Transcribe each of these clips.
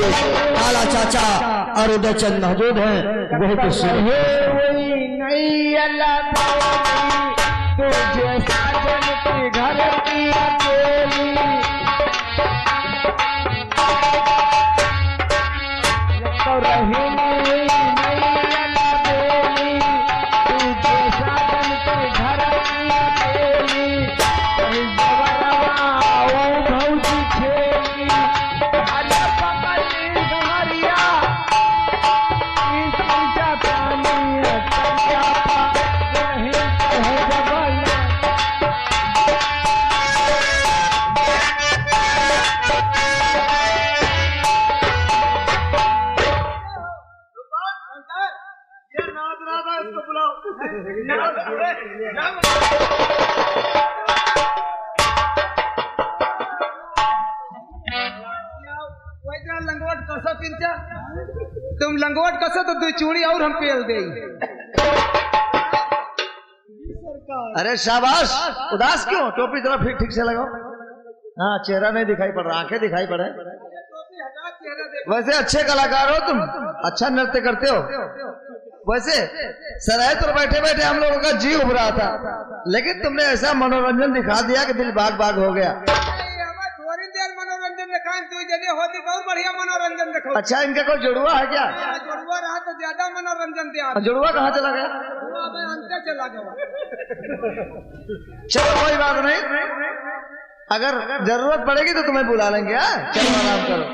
काला चाचा और उदय चंद मौजूद हैं। वही कुछ नहीं अल्लाह तुझे साजन के घर की अकेली तो रही नहीं अल्लाह बेली तुझे साजन के घर की अकेली कहीं जबरवा ओ भौजी खेली अल्लाह पकड़ी घरिया इस ऊंचा पानी अटकिया नहीं कहे जबल ये नाच रहा था, इसको बुलाओ। लंगोट कसो पिंचा तुम लंगोट कसो तो 2 चूड़ी और हम पेल दे। अरे शाबाश, उदास क्यों? टोपी जरा फिर ठीक से लगाओ। हाँ, चेहरा नहीं दिखाई पड़ रहा, आंखें दिखाई पड़े। वैसे अच्छे कलाकार हो तुम, अच्छा नृत्य करते हो। वैसे सराय पर बैठे बैठे हम लोगों का जी उभ रहा था, लेकिन तुमने ऐसा मनोरंजन दिखा दिया कि दिल बाग बाग हो गया। थोड़ी देर मनोरंजन दिखाएं, तू जने होती बहुत बढ़िया मनोरंजन दिखाओ। अच्छा, इनका कोई जुड़वा है क्या? जुड़वा रहा तो ज्यादा मनोरंजन दिया। जुड़वा कहाँ चला गया? अंतर चला गया। चलो कोई बात नहीं, अगर जरूरत पड़ेगी तो तुम्हें बुला लेंगे। चलो आराम करो।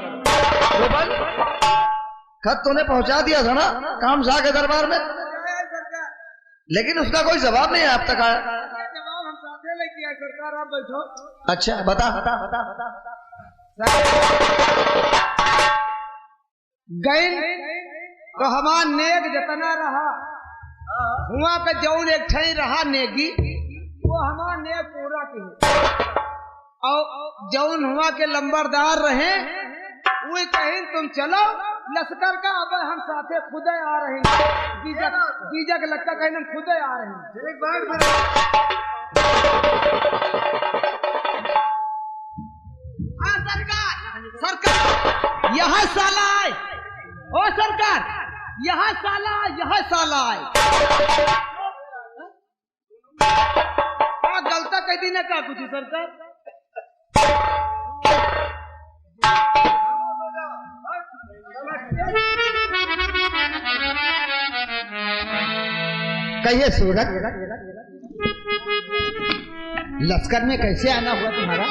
रूपन, खत तूने पहुंचा दिया था ना काम शाह के दरबार में, लेकिन उसका कोई जवाब नहीं अब तक आया। जवाब हम साथे लेके आए सरकार, आप बैठो। अच्छा बता। गैन तो हमार नेक जतना रहा हुआ पे जौन एक ठई रहा नेगी वो हमार नेक पूरा की, और जौन हुआ के लंबरदार रहे वो कहीं तुम चलो लश्कर का, अब हम साथे खुदे आ रहे हैं। जीजा के लगता कहीं हम खुदे आ रहे हैं। एक बार सरकार यहाँ साला आए। ओ सरकार यहाँ साला आए। गलता कह दी ना क्या कुछ सरकार? कहिए सूरज, लश्कर में कैसे आना हुआ तुम्हारा?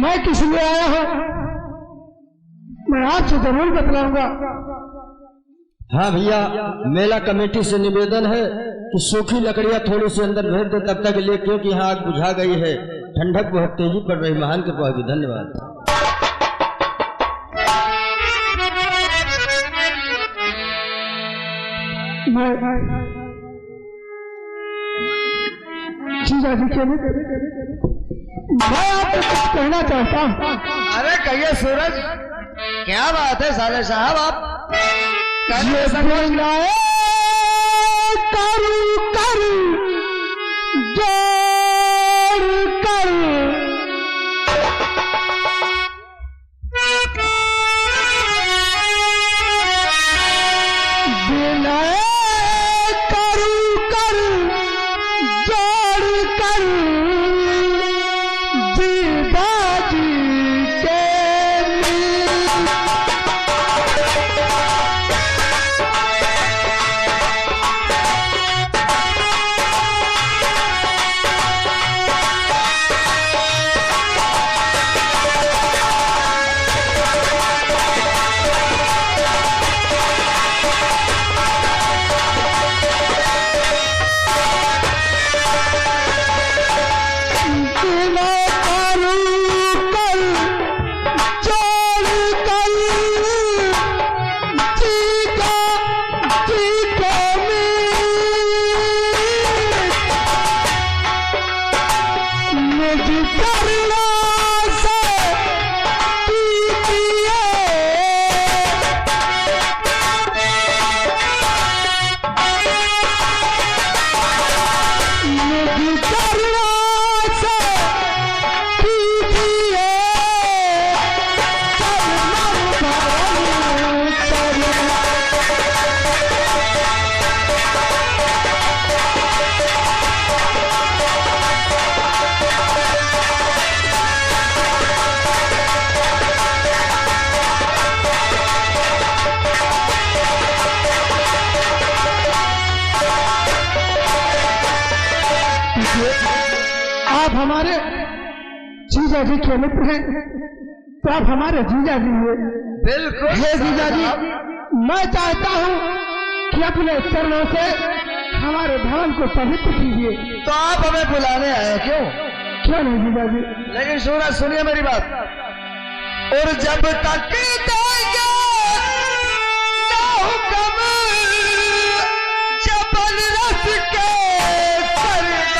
मैं किस लिए आया हूँ मैं आपसे जरूर बतलाऊंगा। हाँ भैया, मेला कमेटी से निवेदन है कि सूखी लकड़ियां थोड़ी सी अंदर भेज दे तब तक के लिए, क्योंकि यहाँ आग बुझा गई है। ठंडक बहुत तेजी पड़ रही। महान कृपा होगी। धन्यवाद। मैं आपको कुछ कहना चाहता हूँ। अरे कहिए सूरज, क्या बात है साले साहब, आप ये समझनाए करू करू जोड़ कर बिनाए करू कर जोड़ कर जीवाजी के आप हमारे जीजा जी के मित्र हैं, तो आप हमारे जीजा जी हैं। बिल्कुल हे जीजा जी, मैं चाहता हूँ कि अपने चरणों से हमारे भवन को पवित्र कीजिए। तो आप हमें बुलाने आए क्यों? क्यों नहीं जीजा जी? लेकिन सूरज सुनिए मेरी बात, और जब तक देंगे ना हुक्म जबल रस के सरदार।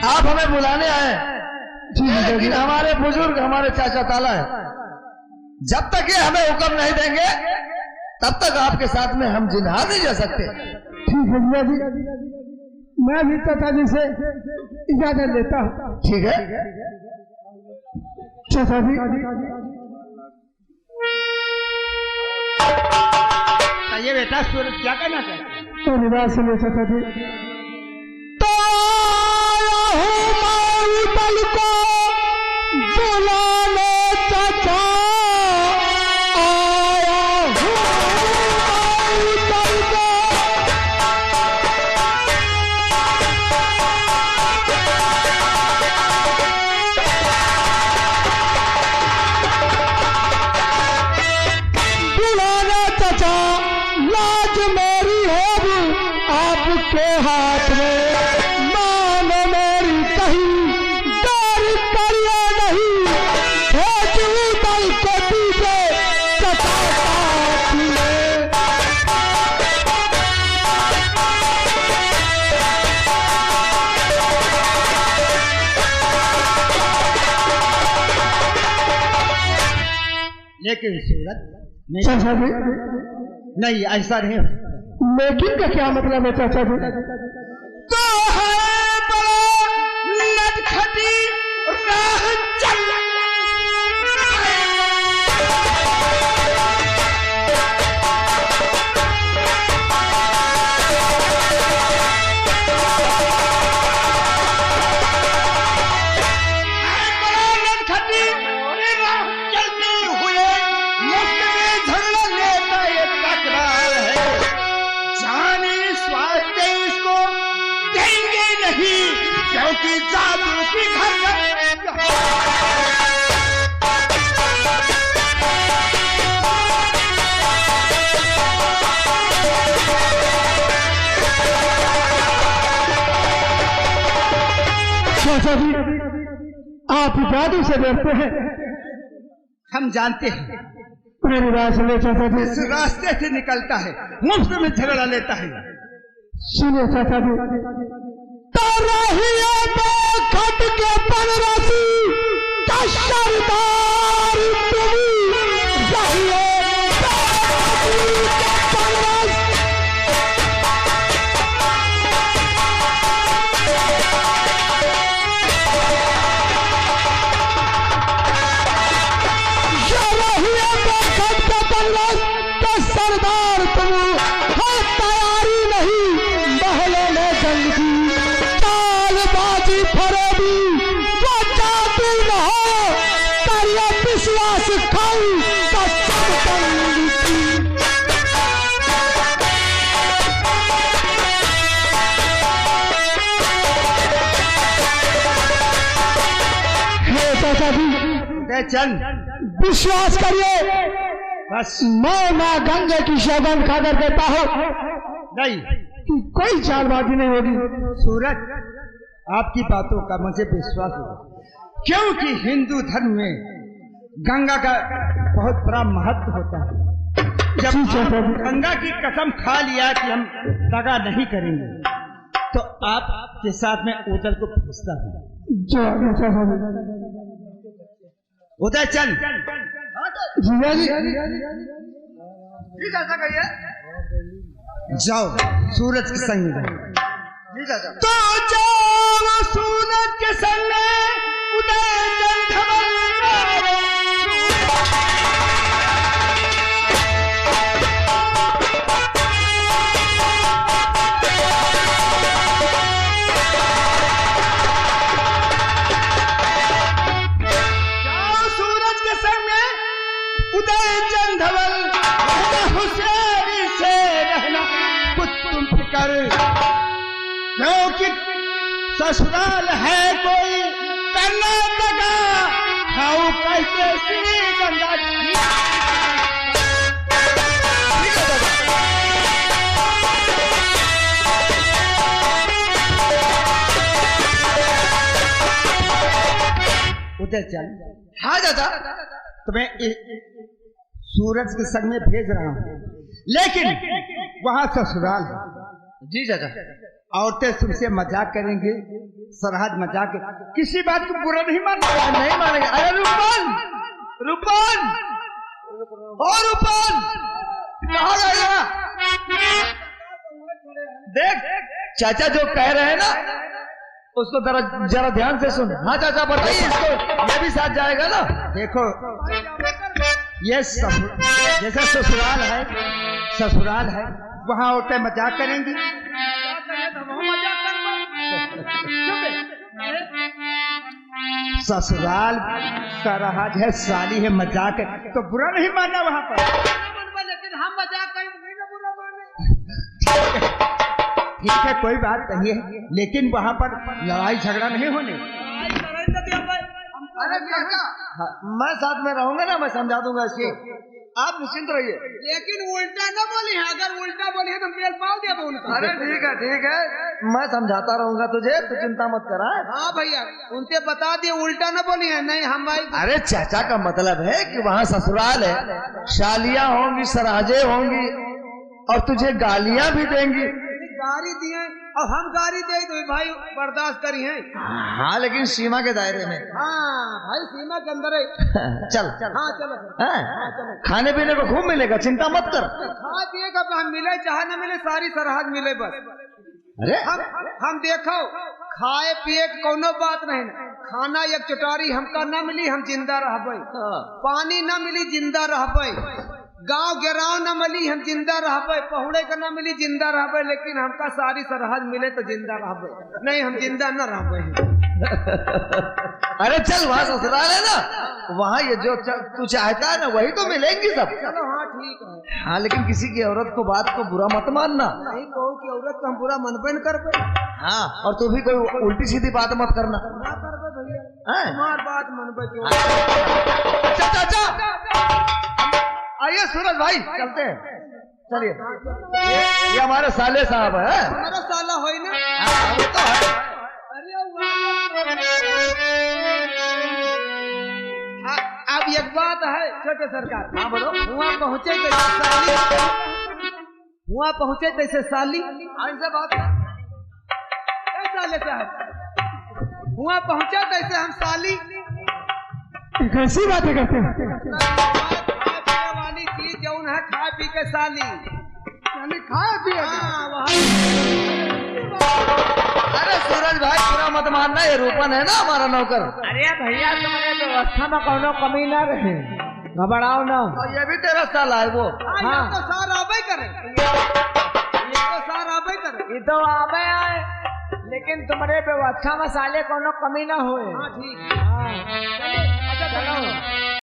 आप हमें बुलाने आए, लेकिन हमारे बुजुर्ग हमारे चाचा ताला है, जब तक ये हमें हुक्म नहीं देंगे तब तक आपके साथ में हम जिन्हार नहीं जा सकते। ठीक है जीजा जी, मैं भी चाचा जी से इजाजत लेता हूँ। ठीक है चाचा जी, ये बेटा सूरज क्या कहना चाहता है? तो निवास सुनिए चाचा जी। तो बल को बुलाने चाचा आया हूँ बल को। बुलाने चाचा, लाज मेरी होगी आपके हाथ में, मान मेरी कहीं डर करिए नहीं, भेजू दल को पीछे चटा साथ में। लेकिन सूरज चाचा जी, नहीं, ऐसा नहीं हो सकता। लेकिन का क्या मतलब है चाचा जी? तो है बड़ा नटखटी राह चल। क्योंकि जादू की हरकत चाचा जी, आप जादू से डरते हैं। हम जानते हैं, मेरी बात सुनिए चाचा जी। इस रास्ते से निकलता है, मुफ्त में झगड़ा लेता है। सुनिए चाचा जी, तो रहिए खट के बनरसी का सरदार तुम, रहिए सरदार तुम, है तैयारी नहीं महलों में जंग की, ताल बाज उदय चंद, विश्वास करिए, बस मैं माँ गंगा की सौगंध खाकर कहता हूँ नहीं कि कोई चालबाजी नहीं होगी। सूरज, आपकी बातों का मुझे विश्वास होगा, क्योंकि हिंदू धर्म में गंगा का बहुत बड़ा महत्व होता है। जब आप गंगा की कसम खा लिया कि हम दगा नहीं करेंगे, तो आपके साथ में उदय को भेजता हूँ। उदय चंद, जीजा जी, ठीक है, ऐसा कहिए। जाओ सूरज के संग में जाओ। जी चाचा। तो जाओ सूरज के संग में, उदय चंद उदय चंद धवल, होशियारी से रहना कुछ तुम फिकर, क्योंकि ससुराल है कोई करना दगा, खाओ कैसे श्री गंगा जी। उदय चंद, हाँ चाचा। तुम्हें सूरज के संग में भेज रहा हूँ, लेकिन वहाँ ससुराल है। जी चाचा। औरतें तुमसे मजाक करेंगे, सरहद मजाक, किसी बात को बुरा नहीं मानना। नहीं मानेंगे। अरे रूपन, रूपन, ओ रूपन, कहाँ गया? देख चाचा जो कह रहे हैं ना, उसको जरा ध्यान से सुन। हाँ चाचा बताइए, इसको ये भी साथ जाएगा ना? देखो, ये जैसे ससुराल है, वहाँ औरतें मजाक करेंगी। ससुराल सरहद है, साली है, मजाक है, तो बुरा नहीं मानना वहाँ पर। लेकिन हम मजाक करेंगे ना, बुरा माने। ठीक है, कोई बात नहीं है, लेकिन वहाँ पर लड़ाई झगड़ा नहीं होने। अरे चाचा, मैं साथ में रहूंगा ना, मैं समझा दूंगा इसको, आप निश्चिंत रहिए। लेकिन उल्टा ना बोली है, अगर उल्टा बोली है तो मेल पाव दिया उनका। अरे ठीक है, मैं समझाता रहूंगा तुझे, तो चिंता मत करा। हाँ भैया, उनसे बता दिए उल्टा ना बोली है। नहीं हम भाई, अरे चाचा का मतलब है कि वहाँ ससुराल है, शालियां होंगी, सराजे होंगी, और तुझे गालियां भी देंगी। गाड़ी दिए और हम गाड़ी दे तो भाई बर्दाश्त करी है। हाँ लेकिन सीमा के दायरे में। हाँ भाई, सीमा के अंदर है। चल। हाँ चलो हाँ? खाने पीने को खूब मिलेगा, चिंता मत कर। खा पिए का हम मिले चाहे न मिले, सारी सरहद मिले बस। अरे हम देखो, खाए पिए कोनो बात नहीं, खाना एक चटारी हमका ना मिली हम जिंदा रहबे, पानी ना मिली जिंदा रहबे, गांव गिराव न मिली हम जिंदा रहबे, पहुड़े का न मिली जिंदा रहबे, लेकिन हमका सारी सरहद मिले तो जिंदा रहबे, नहीं हम जिंदा न रहबे। अरे चल, वहाँ ससुराल है ना, वहाँ ये जो तू चाहता है ना वही तो मिलेंगी सब। चलो हाँ ठीक है। हाँ लेकिन किसी की औरत को बात को बुरा मत मानना। नहीं कहूँ कि औरत को हम बुरा मनबे न कर पे। हाँ, और तू भी कोई उल्टी सीधी बात मत करना। ना करबे भैया, हाँ? तुम्हार बात मनबे क्यों। चाचा आइए सूरज भाई, चलते हैं, चलिए। ये हमारे साले साहब है। हमारा साला होई ना। हाँ, वो तो है। अब एक बात है छोटे सरकार। हाँ बोलो। वहाँ पहुँचे कैसे साली, वहाँ पहुँचे कैसे साली, इनसे बात साले साहब वहाँ पहुँचा कैसे हम साली। कैसी बातें करते हैं? वाली चीज जौन है खा पी के साली, यानी खाया पिया। अरे सूरज भाई पूरा मत मानना, ये रूपन है ना हमारा नौकर। अरे भैया तुम्हारे व्यवस्था में कोनो कमी ना रहे, घबराओ ना। और ये भी तेरा साला है वो। हाँ तो सार आबे करे, ये तो सार आबे करे, ये तो आबे आए, लेकिन तुम्हारे व्यवस्था में साले कोनो कमी ना होए। हाँ ठीक। अच्छा चलो।